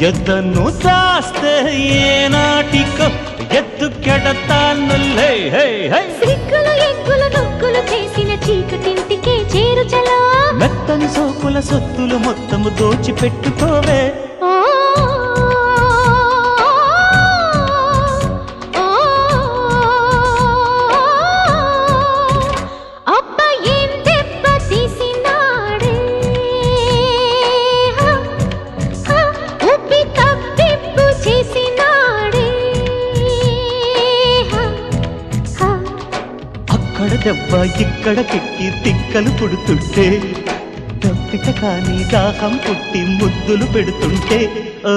ఎద్దను దాస్తే ఏనాటికో ఎత్తు కెడతానులే. సిగ్గులు ఎగ్గులు నొక్కులు చేసిన చీకటింటికే చేరు చలో. మెత్తని సోకుల సొత్తులు మొత్తము దోచిపెట్టుకోవే. దెబ్బ ఇక్కడ కెక్కి తిక్కలు పుడుతుంటే దప్పిక కానీ దాహం పుట్టి ముద్దులు పెడుతుంటే ఓ